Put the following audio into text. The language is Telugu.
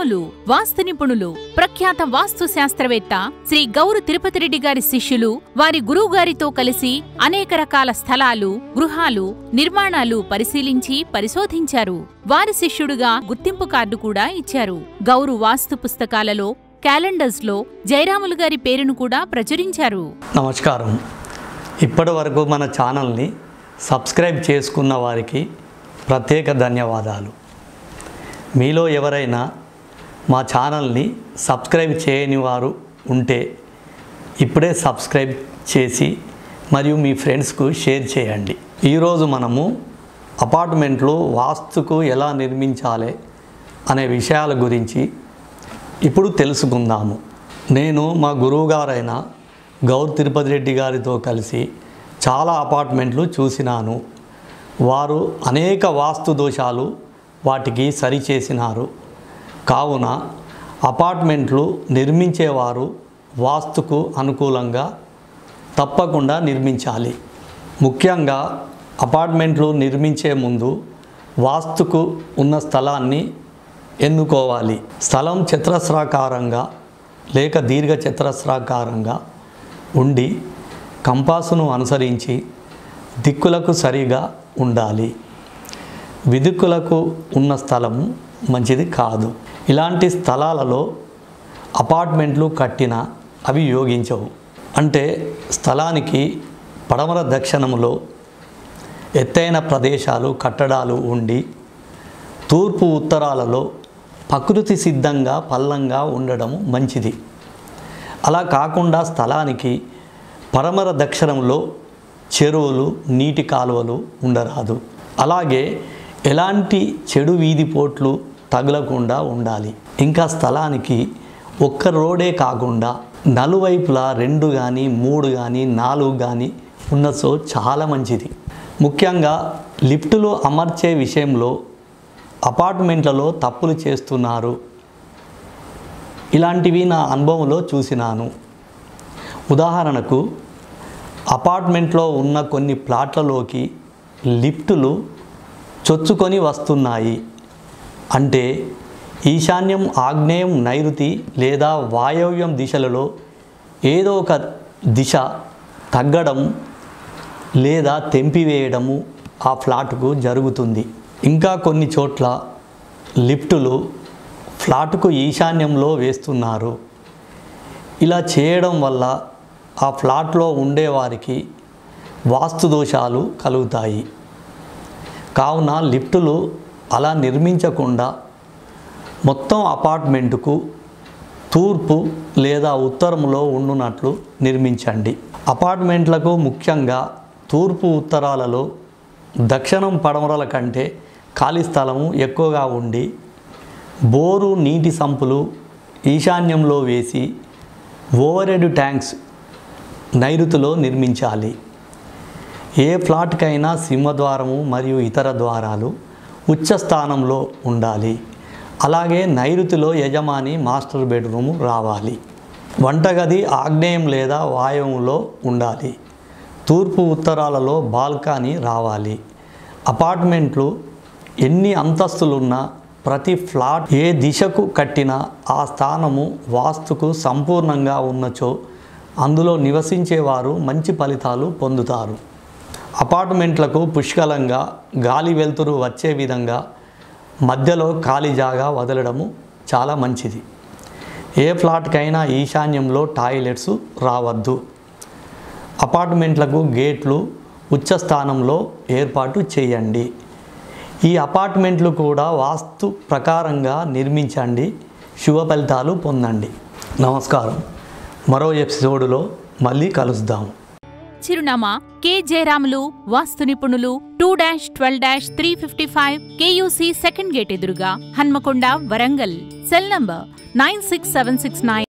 జయరాములు వాస్తు నిపుణులు, ప్రఖ్యాత వాస్తు శాస్త్రవేత్త శ్రీ గౌరు తిరుపతి రెడ్డి గారి శిష్యులు. వారి గురువుగారితో కలిసి అనేక రకాల స్థలాలు, గృహాలు, నిర్మాణాలు పరిశీలించి పరిశోధించారు. వారి శిష్యుడుగా గుర్తింపు కార్డు కూడా ఇచ్చారు. గౌరు వాస్తు పుస్తకాలలో, క్యాలెండర్స్లో జయరాములు గారి పేరును కూడా ప్రచురించారు. నమస్కారం. ఇప్పటి వరకు మన ఛానల్ని సబ్స్క్రైబ్ చేసుకున్న వారికి ప్రత్యేక ధన్యవాదాలు. మీలో ఎవరైనా మా ఛానల్ని సబ్స్క్రైబ్ చేయని వారు ఉంటే ఇప్పుడే సబ్స్క్రైబ్ చేసి మరియు మీ ఫ్రెండ్స్కు షేర్ చేయండి. ఈరోజు మనము అపార్ట్మెంట్లు వాస్తుకు ఎలా నిర్మించాలి అనే విషయాల గురించి ఇప్పుడు తెలుసుకుందాము. నేను మా గురువుగారైన గౌరు తిరుపతి రెడ్డి గారితో కలిసి చాలా అపార్ట్మెంట్లు చూసినాను. వారు అనేక వాస్తు దోషాలు వాటికి సరిచేసినారు. కావున అపార్ట్మెంట్లు నిర్మించేవారు వాస్తుకు అనుకూలంగా తప్పకుండా నిర్మించాలి. ముఖ్యంగా అపార్ట్మెంట్లు నిర్మించే ముందు వాస్తుకు ఉన్న స్థలాన్ని ఎన్నుకోవాలి. స్థలం చతురస్రాకారంగా లేక దీర్ఘ చతురస్రాకారంగా ఉండి కంపాసును అనుసరించి దిక్కులకు సరిగా ఉండాలి. విదిక్కులకు ఉన్న స్థలము మంచిది కాదు. ఇలాంటి స్థలాలలో అపార్ట్మెంట్లు కట్టినా అవి యోగించవు. అంటే స్థలానికి పడమర దక్షిణములో ఎత్తైన ప్రదేశాలు, కట్టడాలు ఉండి తూర్పు ఉత్తరాలలో ప్రకృతి సిద్ధంగా పల్లంగా ఉండడం మంచిది. అలా కాకుండా స్థలానికి పడమర దక్షిణంలో చెరువులు, నీటి కాలువలు ఉండరాదు. అలాగే ఎలాంటి చెడు వీధిపోట్లు తగలకుండా ఉండాలి. ఇంకా స్థలానికి ఒక్క రోడే కాకుండా నలువైపులా 2 కానీ 3 కానీ 4 కానీ ఉన్నచో చాలా మంచిది. ముఖ్యంగా లిఫ్టులు అమర్చే విషయంలో అపార్ట్మెంట్లలో తప్పులు చేస్తున్నారు. ఇలాంటివి నా అనుభవంలో చూసినాను. ఉదాహరణకు అపార్ట్మెంట్లో ఉన్న కొన్ని ప్లాట్లలోకి లిఫ్టులు చొచ్చుకొని వస్తున్నాయి. అంటే ఈశాన్యం, ఆగ్నేయం, నైరుతి లేదా వాయవ్యం దిశలలో ఏదో ఒక దిశ తగ్గడం లేదా తెంపివేయడము ఆ ఫ్లాట్కు జరుగుతుంది. ఇంకా కొన్ని చోట్ల లిఫ్టులు ఫ్లాట్కు ఈశాన్యంలో వేస్తున్నారు. ఇలా చేయడం వల్ల ఆ ఫ్లాట్లో ఉండేవారికి వాస్తు దోషాలు కలుగుతాయి. కావున లిఫ్టులు అలా నిర్మించకుండా మొత్తం అపార్ట్మెంటుకు తూర్పు లేదా ఉత్తరంలో ఉండునట్లు నిర్మించండి. అపార్ట్మెంట్లకు ముఖ్యంగా తూర్పు ఉత్తరాలలో దక్షిణం పడమరల కంటే ఖాళీ స్థలము ఎక్కువగా ఉండి బోరు, నీటి సంపులు ఈశాన్యంలో వేసి ఓవర్హెడ్ ట్యాంక్స్ నైరుతిలో నిర్మించాలి. ఏ ఫ్లాట్కైనా సింహద్వారము మరియు ఇతర ద్వారాలు ఉచ్చ స్థానంలో ఉండాలి. అలాగే నైరుతిలో యజమాని మాస్టర్ బెడ్రూము రావాలి. వంటగది ఆగ్నేయం లేదా వాయువులో ఉండాలి. తూర్పు ఉత్తరాలలో బాల్కనీ రావాలి. అపార్ట్మెంట్లు ఎన్ని అంతస్తులున్నా ప్రతి ఫ్లాట్ ఏ దిశకు కట్టినా ఆ స్థానము వాస్తుకు సంపూర్ణంగా ఉన్నచో అందులో నివసించేవారు మంచి ఫలితాలు పొందుతారు. అపార్ట్మెంట్లకు పుష్కలంగా గాలి, వెలుతురు వచ్చే విధంగా మధ్యలో ఖాళీ జాగా వదలడము చాలా మంచిది. ఏ ఫ్లాట్కైనా ఈశాన్యంలో టాయిలెట్స్ రావద్దు. అపార్ట్మెంట్లకు గేట్లు ఉచ్చ స్థానంలో ఏర్పాటు చేయండి. ఈ అపార్ట్మెంట్లు కూడా వాస్తు ప్రకారంగా నిర్మించండి. శుభ ఫలితాలు పొందండి. నమస్కారం. మరో ఎపిసోడ్లో మళ్ళీ కలుద్దాము. చిరునామా కె జయరాములు వాస్తు నిపుణులు 2-12-355 KUC సెకండ్ గేట్ ఎదురుగా, హన్మకొండ, వరంగల్. Cell number 96769